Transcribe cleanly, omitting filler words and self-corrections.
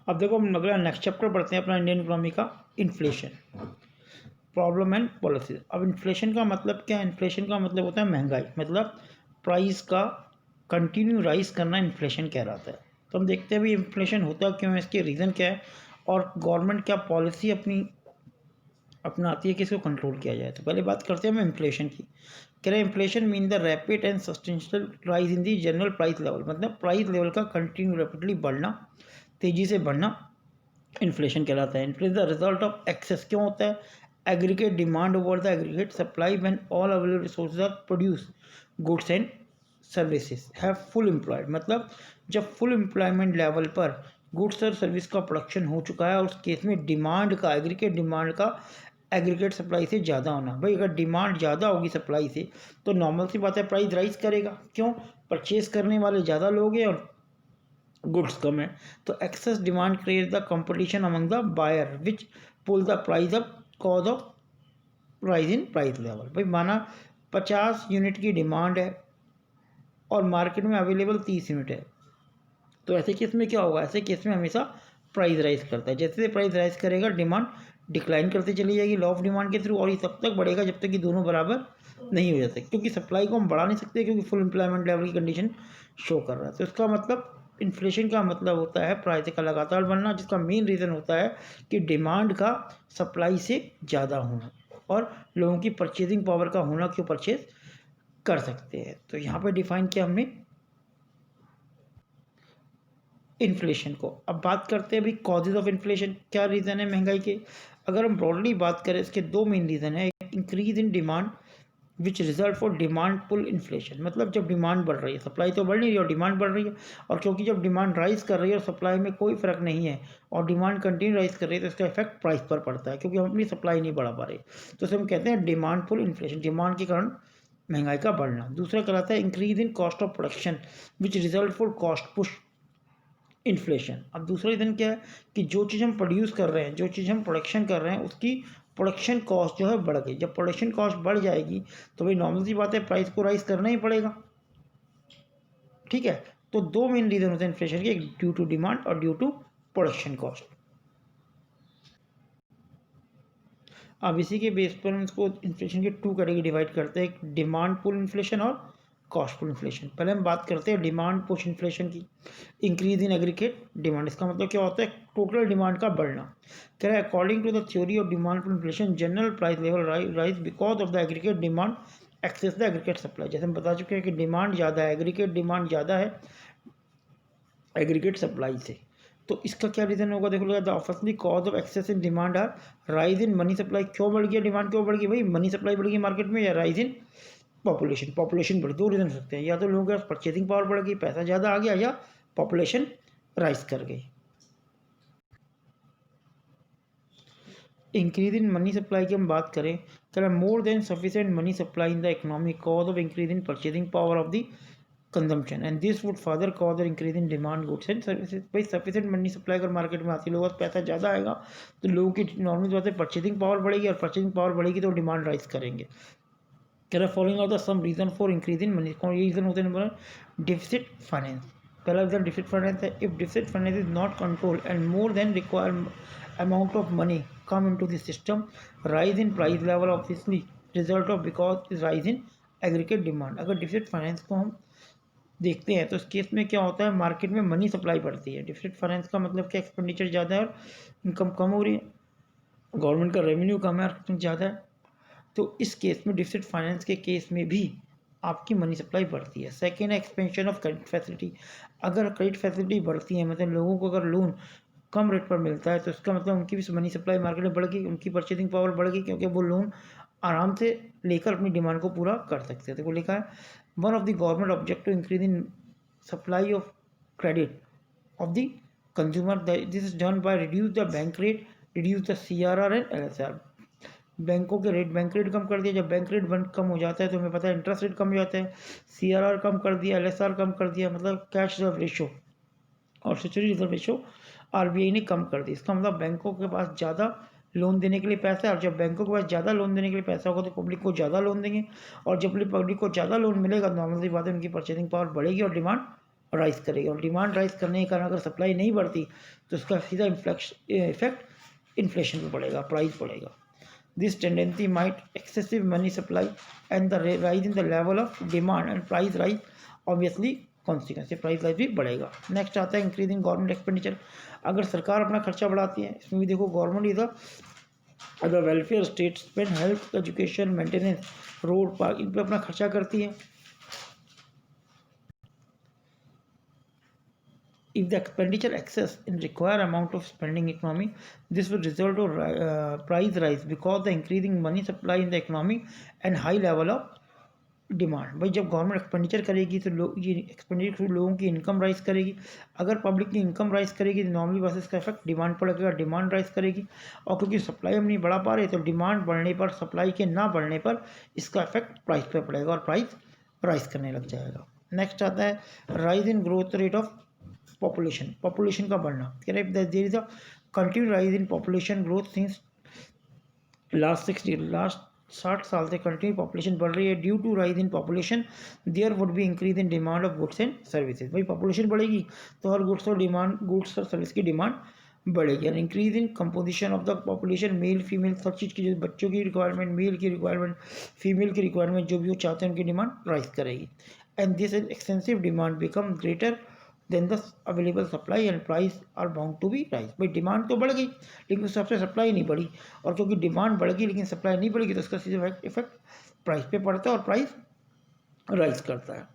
अब देखो हम अगला नेक्स्ट चैप्टर पढ़ते हैं अपना इंडियन इकोनॉमी का, इन्फ्लेशन, प्रॉब्लम एंड पॉलिसी। अब इन्फ्लेशन का मतलब क्या है? इन्फ्लेशन का मतलब होता है महंगाई, मतलब प्राइस का कंटिन्यू राइज करना इन्फ्लेशन कहलाता है। तो हम देखते हैं भाई इन्फ्लेशन होता क्यों है, इसके रीज़न क्या है और गवर्नमेंट क्या पॉलिसी अपनाती है कि इसको कंट्रोल किया जाए। तो पहले बात करते हैं हम इन्फ्लेशन की। कह रहे हैं inflation mean the rapid and substantial rise in the general price level, मतलब प्राइस लेवल का कंटिन्यू रैपिडली बढ़ना, तेज़ी से बढ़ना इन्फ्लेशन कहलाता है। Inflation the result of excess क्यों होता है? Aggregate demand over the aggregate supply when all available resources are produce goods and services have full employed, मतलब जब फुल एम्प्लॉयमेंट लेवल पर गुड्स और सर्विस का प्रोडक्शन हो चुका है और उस केस में डिमांड का, एग्रीगेट डिमांड का एग्रीगेट सप्लाई से ज़्यादा होना। भाई अगर डिमांड ज़्यादा होगी सप्लाई से तो नॉर्मल सी बात है प्राइस राइज करेगा। क्यों? परचेज करने वाले ज़्यादा लोग हैं और गुड्स कम है। तो excess demand create the competition among the buyer which pull the price up, cause of rise in price level. भाई माना 50 यूनिट की डिमांड है और मार्केट में अवेलेबल 30 यूनिट है, तो ऐसे केस में क्या होगा? ऐसे केस में हमेशा प्राइस राइज करता है। जैसे प्राइस राइज करेगा डिमांड डिक्लाइन करते चली जाएगी लॉ ऑफ डिमांड के थ्रू, और ये तब तक बढ़ेगा जब तक कि दोनों बराबर नहीं हो जाते, क्योंकि सप्लाई को हम बढ़ा नहीं सकते क्योंकि फुल एम्प्लॉयमेंट लेवल की कंडीशन शो कर रहा है। तो इसका मतलब इन्फ्लेशन का मतलब होता है प्राइस का लगातार बढ़ना, जिसका मेन रीज़न होता है कि डिमांड का सप्लाई से ज़्यादा होना और लोगों की परचेजिंग पावर का होना कि परचेज कर सकते हैं। तो यहाँ पर डिफाइन किया हमने इन्फ्लेशन को। अब बात करते हैं भाई कॉजेज ऑफ इन्फ्लेशन, क्या रीज़न है महंगाई के? अगर हम ब्रॉडली बात करें इसके दो मेन रीज़न है। Increase in demand which result for demand pull inflation, मतलब जब डिमांड बढ़ रही है, सप्लाई तो बढ़ नहीं रही और डिमांड बढ़ रही है, और क्योंकि जब डिमांड राइज कर रही है और सप्लाई में कोई फर्क नहीं है और डिमांड कंटिन्यू राइज कर रही है, तो इसका इफेक्ट प्राइस पर पड़ता है क्योंकि हम अपनी सप्लाई नहीं बढ़ा पा रहे। तो इसे हम कहते हैं डिमांड पुल इन्फ्लेशन, डिमांड के कारण महंगाई का बढ़ना। दूसरा कहलाता है increase in cost of production which result for cost push inflation. अब दूसरा रीज़न क्या है कि जो चीज़ हम प्रोड्यूस कर रहे हैं, जो चीज़ हम प्रोडक्शन कर रहे हैं, उसकी प्रोडक्शन कॉस्ट जो है बढ़ गई। जब प्रोडक्शन कॉस्ट बढ़ जाएगी तो भाई नॉर्मल सी बात है प्राइस को राइज करना ही पड़ेगा। ठीक है, तो दो मेन रीज़न होते हैं इन्फ्लेशन के, एक ड्यू टू डिमांड और ड्यू टू प्रोडक्शन कॉस्ट। अब इसी के बेस पर हम इसको इन्फ्लेशन के टू कैटेगरी डिवाइड करते हैं, एक डिमांड पुल इन्फ्लेशन और कॉस्ट पुल इन्फ्लेशन। पहले हम बात करते हैं डिमांड पुश इन्फ्लेशन की। इंक्रीज इन एग्रीगेट डिमांड, इसका मतलब क्या होता है? टोटल डिमांड का बढ़ना। कह रहा है according to the theory of demand pull inflation general price level rise because of the aggregate demand excess the aggregate supply. जैसे हम बता चुके हैं कि डिमांड ज़्यादा है, एग्रीगेट डिमांड ज़्यादा है एग्रीगेट सप्लाई से। तो इसका क्या रीज़न होगा? देखो the officially cause of excess in demand are rise in money supply. क्यों बढ़ गया डिमांड, क्यों बढ़ गई? भाई मनी सप्लाई बढ़ गई मार्केट में, या राइज इन पॉपुलेशन, पॉपुलेशन बढ़ी। दो रीज़न हो सकते हैं, या तो लोगों के पास परचेजिंग पावर बढ़ गई, पैसा ज़्यादा आ गया, या पॉपुलेशन राइज कर गई। इंक्रीज इन मनी सप्लाई की हम बात करें तो more than sufficient money supply in the economy cause of increase in purchasing power of the consumption and this would further cause और increase in demand goods and services. भाई sufficient money supply अगर market में आती है, लोगों का पैसा ज़्यादा आएगा तो लोगों की नॉर्मल बात है परचेजिंग पावर बढ़ेगी, और परचेजिंग पावर बढ़ेगी तो डिमांड राइज करेंगे। कह रहा following are the some reason for increase in money, कौन ये रीजन होते हैं? Number deficit finance. पहला रीजन डिफिसिट फाइनेंस है। If deficit finance is not control and more than require amount of money come into the system, rise in price level obviously result of because is rise in aggregate demand। अगर deficit finance को हम देखते हैं तो इस case में क्या होता है? मार्केट में मनी सप्लाई बढ़ती है। डिफिसिट फाइनेंस का मतलब क्या? एक्सपेंडिचर ज़्यादा है और इनकम कम हो रही है, गवर्नमेंट का रेवेन्यू कम है और ज़्यादा है। तो इस केस में डिफिसिट फाइनेंस के केस में भी आपकी मनी सप्लाई बढ़ती है। सेकेंड है एक्सपेंशन ऑफ क्रेडिट फैसिलिटी। अगर क्रेडिट फैसिलिटी बढ़ती है, मतलब लोगों को अगर लोन कम रेट पर मिलता है, तो इसका मतलब उनकी भी मनी सप्लाई मार्केट में बढ़ गई, उनकी परचेजिंग पावर बढ़ गई, क्योंकि वो लोन आराम से लेकर अपनी डिमांड को पूरा कर सकते हैं। देखो लिखा है one of the government objective increase in supply of credit of the consumer, this is done by reduce the bank rate, reduce the CRR and LSR। बैंकों के रेट, बैंक रेट कम कर दिया। जब बैंक रेट कम हो जाता है तो हमें पता है इंटरेस्ट रेट कम हो जाता है। CRR कम कर दिया, LSR कम कर दिया, मतलब कैश रिजर्व रेशो और सिक्योरिटी रिजर्व रेशो RBI ने कम कर दी। इसका मतलब बैंकों के पास ज़्यादा लोन देने के लिए पैसा है, और जब बैंकों के पास ज़्यादा लोन देने के लिए पैसा होगा तो पब्लिक को ज़्यादा लोन देंगे, और जब पब्लिक को ज़्यादा लोन मिलेगा नॉर्मल सी बात है उनकी परचेजिंग पावर बढ़ेगी और डिमांड राइज करेगी, और डिमांड राइज करने के कारण अगर सप्लाई नहीं बढ़ती तो उसका सीधा इफेक्ट इन्फ्लेशन पे पड़ेगा, प्राइस बढ़ेगा। This tendency might excessive money supply and the rise in the level of demand and price rise obviously consequence से प्राइस राइज भी बढ़ेगा। नेक्स्ट आता है इंक्रीजिंग गवर्नमेंट एक्सपेंडिचर। अगर सरकार अपना खर्चा बढ़ाती है, इसमें भी देखो government is the welfare state spend health education maintenance road park, इन पर अपना खर्चा करती है। If the expenditure excess in required amount of spending economy, this will result to price rise because the increasing money supply in the economy and high level of demand. भाई जब government expenditure करेगी तो ये expenditure through लोगों की income rise करेगी। अगर public की इनकम राइज करेगी तो नॉर्मली बेसिस का इफेक्ट डिमांड पड़ेगा, डिमांड राइज करेगी। और क्योंकि सप्लाई हम नहीं बढ़ा पा रहे तो डिमांड बढ़ने पर, सप्लाई के ना बढ़ने पर इसका इफेक्ट प्राइस पर पड़ेगा और प्राइस राइज करने लग जाएगा। नेक्स्ट आता है rise in growth rate of population का बढ़ना। कह रहे there is a continue rise in population growth since last 60 साल से कंटिन्यू पॉपुलेशन बढ़ रही है। Due to rise in population there would be increase in demand of goods and services. भाई पॉपुलेशन बढ़ेगी तो हर गुड्स और सर्विस की डिमांड बढ़ेगी। और increase in composition of the population, male female सब चीज़ की, जो बच्चों की रिक्वायरमेंट, मेल की रिक्वायरमेंट, फीमेल की रिक्वायरमेंट, जो भी वो चाहते हैं उनकी डिमांड राइज करेगी। And this extensive demand become greater than the available supply and price are bound to be rise. भाई डिमांड तो बढ़ गई लेकिन उससे सबसे सप्लाई नहीं बढ़ी, और क्योंकि डिमांड बढ़ गई लेकिन सप्लाई नहीं बढ़ेगी तो उसका सीधा इफेक्ट प्राइस पे पड़ता है और प्राइस राइज करता है।